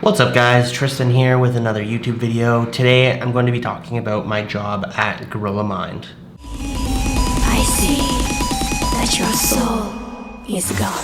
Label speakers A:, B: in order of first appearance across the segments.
A: What's up guys, Tristan here with another YouTube video. Today I'm going to be talking about my job at Gorilla Mind.
B: I see that your soul is gone.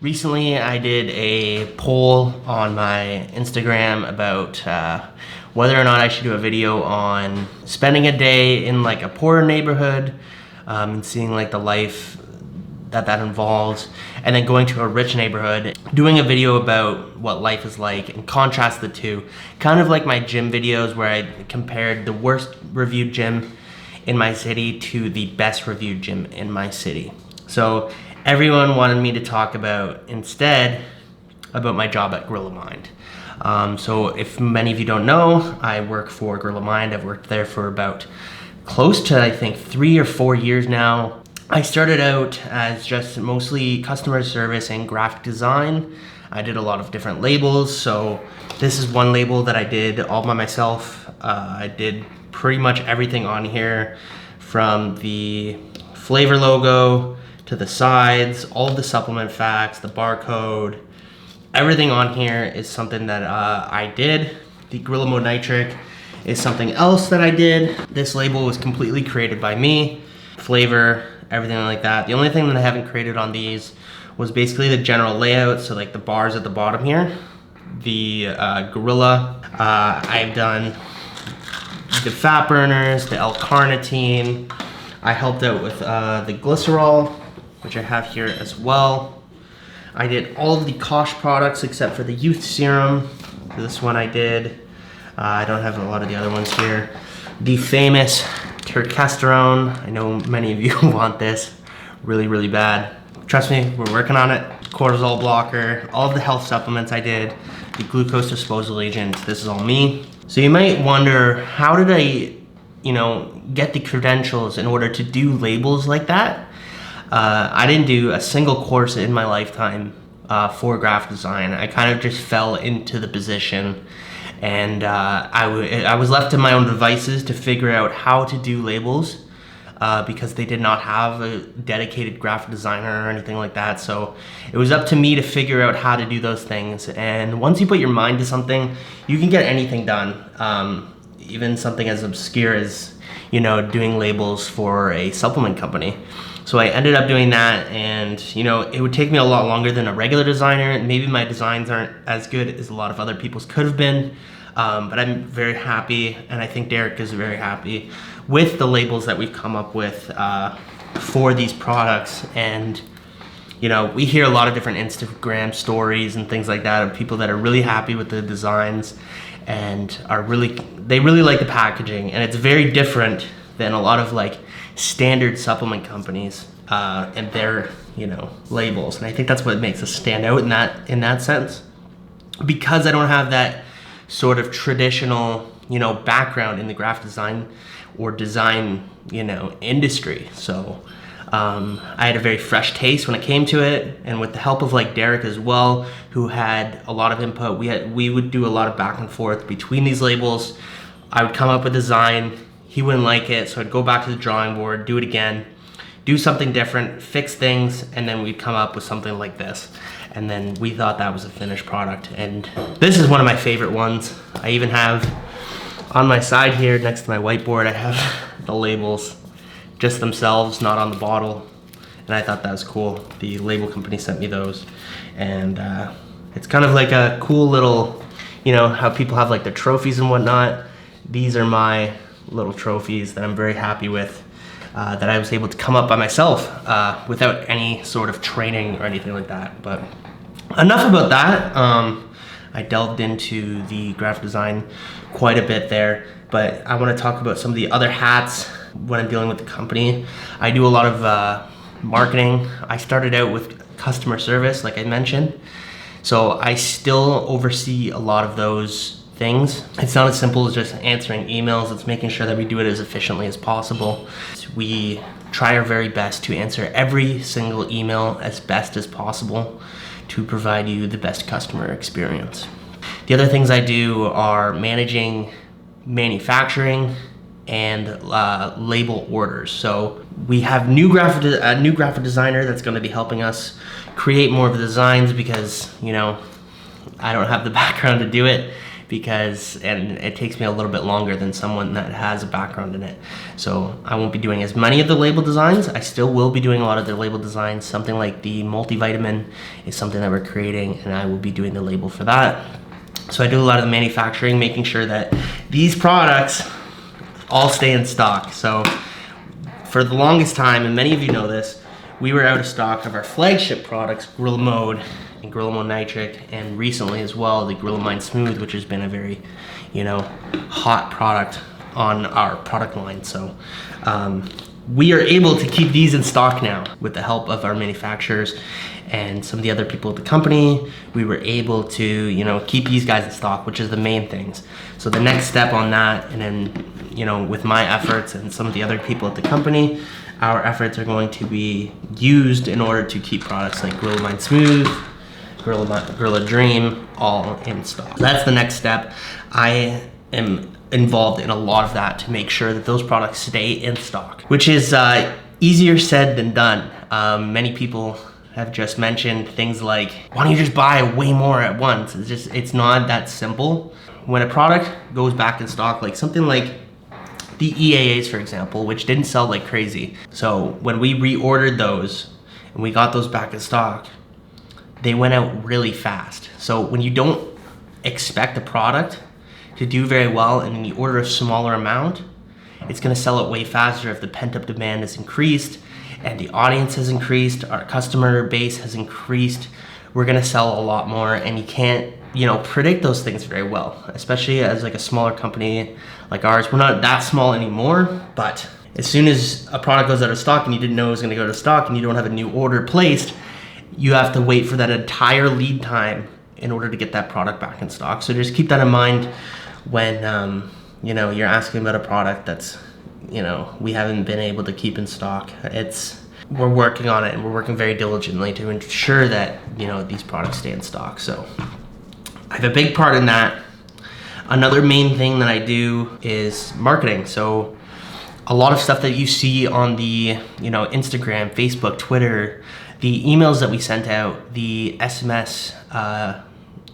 A: Recently I did a poll on my Instagram about whether or not I should do a video on spending a day in like a poorer neighborhood and seeing like the life that involves, and then going to a rich neighborhood, doing a video about what life is like and contrast the two. Kind of like my gym videos where I compared the worst reviewed gym in my city to the best reviewed gym in my city. So everyone wanted me to talk about my job at Gorilla Mind. So if many of you don't know, I work for Gorilla Mind. I've worked there for about close to, I think, 3 or 4 years now. I started out as just mostly customer service and graphic design. I did a lot of different labels. So this is one label that I did all by myself. I did pretty much everything on here, from the flavor logo to the sides, all of the supplement facts, the barcode. Everything on here is something that I did. The Gorilla Mode Nitric is something else that I did. This label was completely created by me. Flavor, everything like that. The only thing that I haven't created on these was basically the general layout, so like the bars at the bottom here. The Gorilla, I've done the fat burners, the L-carnitine. I helped out with the glycerol, which I have here as well. I did all of the Kosh products except for the youth serum. This one I did. I don't have a lot of the other ones here. The famous Turkesterone. I know many of you want this really, really bad. Trust me, we're working on it. Cortisol blocker, all of the health supplements I did, the glucose disposal agent, this is all me. So you might wonder, how did I, get the credentials in order to do labels like that? I didn't do a single course in my lifetime for graphic design. I kind of just fell into the position, and I was left to my own devices to figure out how to do labels because they did not have a dedicated graphic designer or anything like that. So it was up to me to figure out how to do those things. And once you put your mind to something, you can get anything done. Even something as obscure as, doing labels for a supplement company. So I ended up doing that, and it would take me a lot longer than a regular designer. Maybe my designs aren't as good as a lot of other people's could have been, but I'm very happy, and I think Derek is very happy with the labels that we've come up with for these products. And we hear a lot of different Instagram stories and things like that of people that are really happy with the designs and they really like the packaging, and it's very different than a lot of like standard supplement companies and their labels. And I think that's what makes us stand out in that sense, because I don't have that sort of traditional background in the graphic design or design industry. So I had a very fresh taste when it came to it, and with the help of like Derek as well, who had a lot of input, we would do a lot of back and forth between these labels. I would come up with a design, he wouldn't like it, so I'd go back to the drawing board, do it again, do something different, fix things, and then we'd come up with something like this. And then we thought that was a finished product. And this is one of my favorite ones. I even have on my side here next to my whiteboard, I have the labels just themselves, not on the bottle. And I thought that was cool. The label company sent me those. And it's kind of like a cool little, how people have like their trophies and whatnot. These are my little trophies that I'm very happy with, that I was able to come up by myself without any sort of training or anything like that. But enough about that. I delved into the graphic design quite a bit there, but I want to talk about some of the other hats when I'm dealing with the company. I do a lot of marketing. I started out with customer service, like I mentioned, so I still oversee a lot of those things. It's not as simple as just answering emails. It's making sure that we do it as efficiently as possible. We try our very best to answer every single email as best as possible to provide you the best customer experience. The other things I do are managing manufacturing, and label orders. So we have a new graphic designer that's going to be helping us create more of the designs, because I don't have the background to do it, and it takes me a little bit longer than someone that has a background in it. So I won't be doing as many of the label designs. I still will be doing a lot of the label designs. Something like the multivitamin is something that we're creating, and I will be doing the label for that. So I do a lot of the manufacturing, making sure that these products all stay in stock. So for the longest time, and many of you know this, we were out of stock of our flagship products, Gorilla Mode and Gorilla Mode Nitric, and recently as well, the Gorilla Mind Smooth, which has been a very, hot product on our product line. So we are able to keep these in stock now with the help of our manufacturers and some of the other people at the company. We were able to, keep these guys in stock, which is the main things. So the next step on that, and then, with my efforts and some of the other people at the company, our efforts are going to be used in order to keep products like Gorilla Mind Smooth, Gorilla Dream all in stock. So that's the next step. I am involved in a lot of that to make sure that those products stay in stock, which is easier said than done. Many people have just mentioned things like, why don't you just buy way more at once? It's not that simple. When a product goes back in stock, like something like the EAAs, for example, which didn't sell like crazy. So when we reordered those and we got those back in stock, they went out really fast. So when you don't expect a product to do very well and you order a smaller amount, it's gonna sell it way faster if the pent-up demand has increased and the audience has increased, our customer base has increased. We're gonna sell a lot more, and you can't predict those things very well, especially as like a smaller company like ours. We're not that small anymore, but as soon as a product goes out of stock and you didn't know it was gonna go to stock and you don't have a new order placed, you have to wait for that entire lead time in order to get that product back in stock. So just keep that in mind when you're asking about a product that's we haven't been able to keep in stock. We're working on it, and we're working very diligently to ensure that these products stay in stock. So I have a big part in that. Another main thing that I do is marketing. So a lot of stuff that you see on the Instagram, Facebook, Twitter, the emails that we sent out, the SMS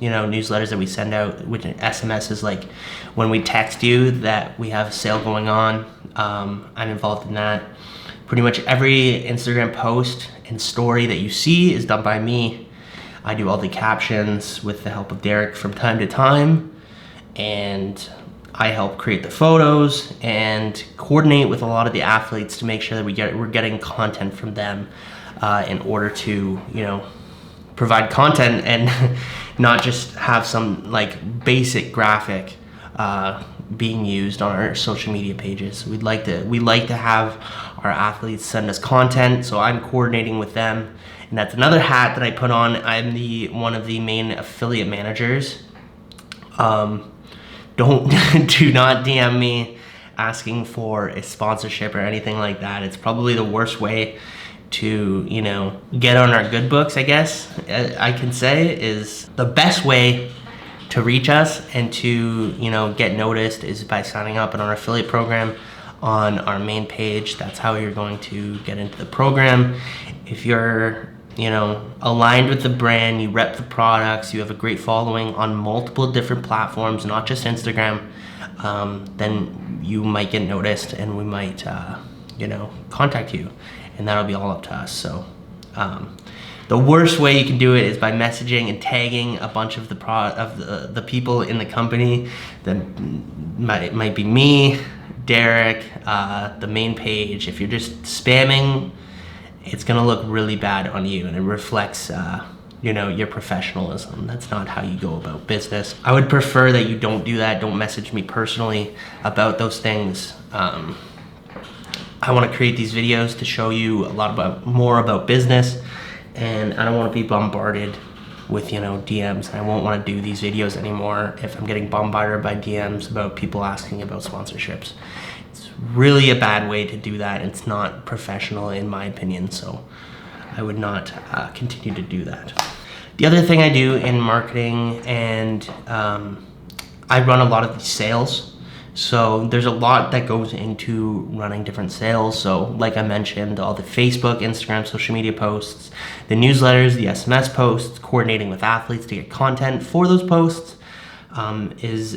A: newsletters that we send out, which SMS is like when we text you that we have a sale going on. I'm involved in that. Pretty much every Instagram post and story that you see is done by me. I do all the captions with the help of Derek from time to time, and I help create the photos and coordinate with a lot of the athletes to make sure that we're getting content from them in order to provide content and not just have some like basic graphic being used on our social media pages. We like to have our athletes send us content, so I'm coordinating with them, and that's another hat that I put on. I'm one of the main affiliate managers. Do not DM me asking for a sponsorship or anything like that. It's probably the worst way to get on our good books, I guess I can say. Is the best way to reach us and to get noticed is by signing up in our affiliate program on our main page. That's how you're going to get into the program. If you're aligned with the brand, you rep the products, you have a great following on multiple different platforms, not just Instagram, then you might get noticed, and we might contact you, and that'll be all up to us. So the worst way you can do it is by messaging and tagging a bunch of the people in the company. That might be me, Derek, the main page. If you're just spamming, it's gonna look really bad on you, and it reflects your professionalism. That's not how you go about business. I would prefer that you don't do that. Don't message me personally about those things. I want to create these videos to show you a lot more about business, and I don't want to be bombarded with DMs. I won't want to do these videos anymore if I'm getting bombarded by DMs about people asking about sponsorships. It's really a bad way to do that. It's not professional in my opinion, so I would not continue to do that. The other thing I do in marketing, and I run a lot of these sales So there's a lot that goes into running different sales. So like I mentioned, all the Facebook, Instagram, social media posts, the newsletters, the SMS posts, coordinating with athletes to get content for those posts is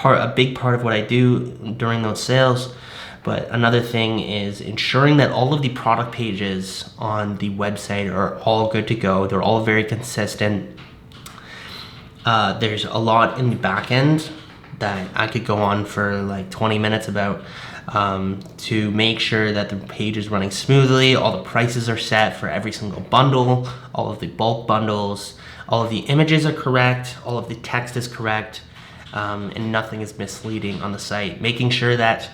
A: a big part of what I do during those sales. But another thing is ensuring that all of the product pages on the website are all good to go. They're all very consistent. There's a lot in the back end that I could go on for like 20 minutes about to make sure that the page is running smoothly. All the prices are set for every single bundle, all of the bulk bundles, all of the images are correct, all of the text is correct, and nothing is misleading on the site. Making sure that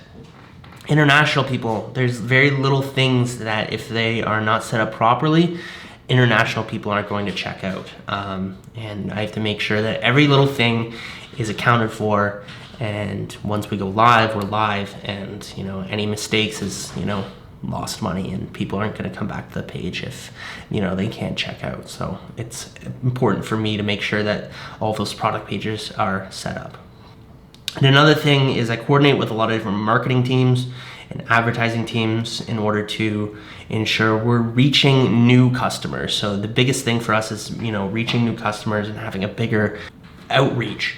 A: international people, there's very little things that if they are not set up properly, international people aren't going to check out. And I have to make sure that every little thing is accounted for, and once we go live, we're live, and any mistakes is lost money, and people aren't going to come back to the page if they can't check out. So it's important for me to make sure that all those product pages are set up. And another thing is I coordinate with a lot of different marketing teams and advertising teams in order to ensure we're reaching new customers. So the biggest thing for us is, reaching new customers and having a bigger outreach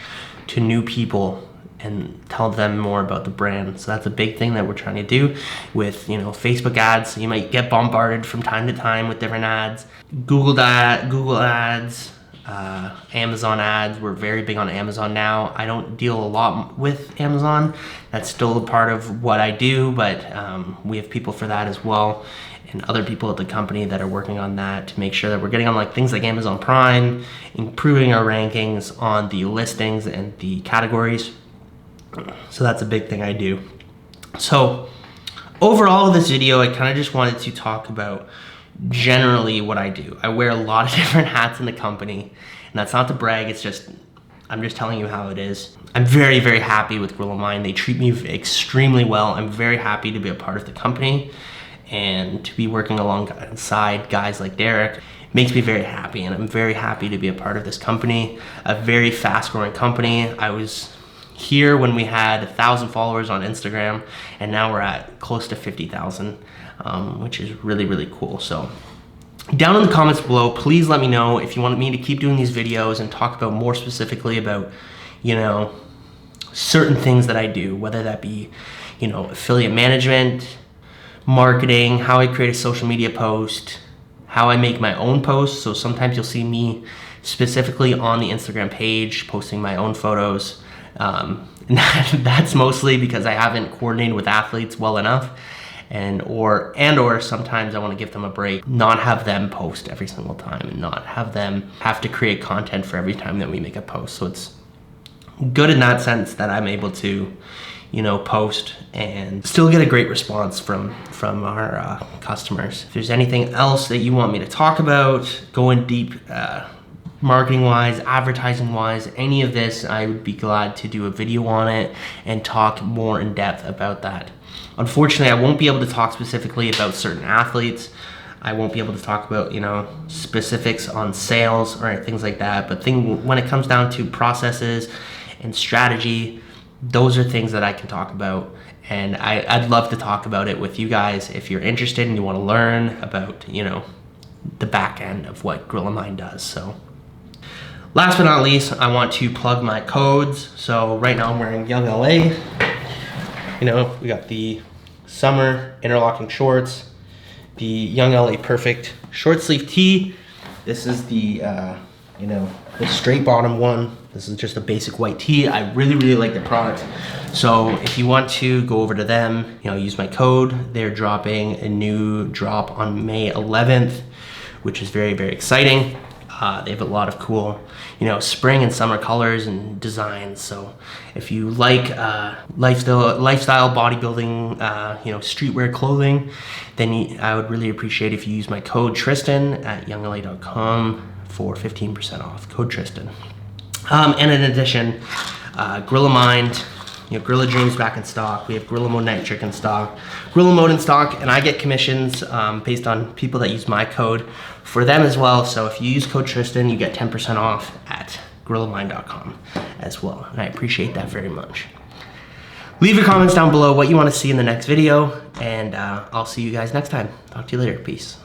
A: to new people and tell them more about the brand. So that's a big thing that we're trying to do with, Facebook ads. You might get bombarded from time to time with different ads. Google ads, Amazon ads. We're very big on Amazon now. I don't deal a lot with Amazon. That's still a part of what I do, but we have people for that as well, and other people at the company that are working on that to make sure that we're getting on things like Amazon Prime, improving our rankings on the listings and the categories. So that's a big thing I do. So overall, this video, I kind of just wanted to talk about generally what I do. I wear a lot of different hats in the company, and that's not to brag, I'm just telling you how it is. I'm very, very happy with Grill of Mine. They treat me extremely well. I'm very happy to be a part of the company, and to be working alongside guys like Derek makes me very happy, and I'm very happy to be a part of this company, a very fast growing company. I was here when we had 1,000 followers on Instagram, and now we're at close to 50,000. Which is really, really cool. So down in the comments below, please let me know if you want me to keep doing these videos and talk about more specifically about, certain things that I do, whether that be, affiliate management, marketing, how I create a social media post, how I make my own posts. So sometimes you'll see me specifically on the Instagram page posting my own photos. And that's mostly because I haven't coordinated with athletes well enough. Or sometimes I want to give them a break, not have them post every single time, and not have them have to create content for every time that we make a post. So it's good in that sense that I'm able to, post and still get a great response from our customers. If there's anything else that you want me to talk about, going deep, marketing wise, advertising wise, any of this, I would be glad to do a video on it and talk more in depth about that. Unfortunately, I won't be able to talk specifically about certain athletes. I won't be able to talk about, specifics on sales or things like that. But when it comes down to processes and strategy, those are things that I can talk about. And I'd love to talk about it with you guys if you're interested and you want to learn about, the back end of what Grill of Mine does. So last but not least, I want to plug my codes. So right now I'm wearing Young LA. We got the summer interlocking shorts, the Young LA Perfect short sleeve tee. This is the, the straight bottom one. This is just a basic white tee. I really, really like the product. So if you want to go over to them, use my code. They're dropping a new drop on May 11th, which is very, very exciting. They have a lot of cool, spring and summer colors and designs. So if you like lifestyle bodybuilding, streetwear clothing, then I would really appreciate if you use my code Tristan at youngla.com for 15% off. Code Tristan. And in addition, Grill of Mine, Grill of Dreams back in stock. We have Grill of Mode Nitric in stock, Grill of Mode in stock, and I get commissions based on people that use my code for them as well. So if you use code Tristan, you get 10% off at grillofmine.com as well. And I appreciate that very much. Leave your comments down below what you want to see in the next video, and I'll see you guys next time. Talk to you later. Peace.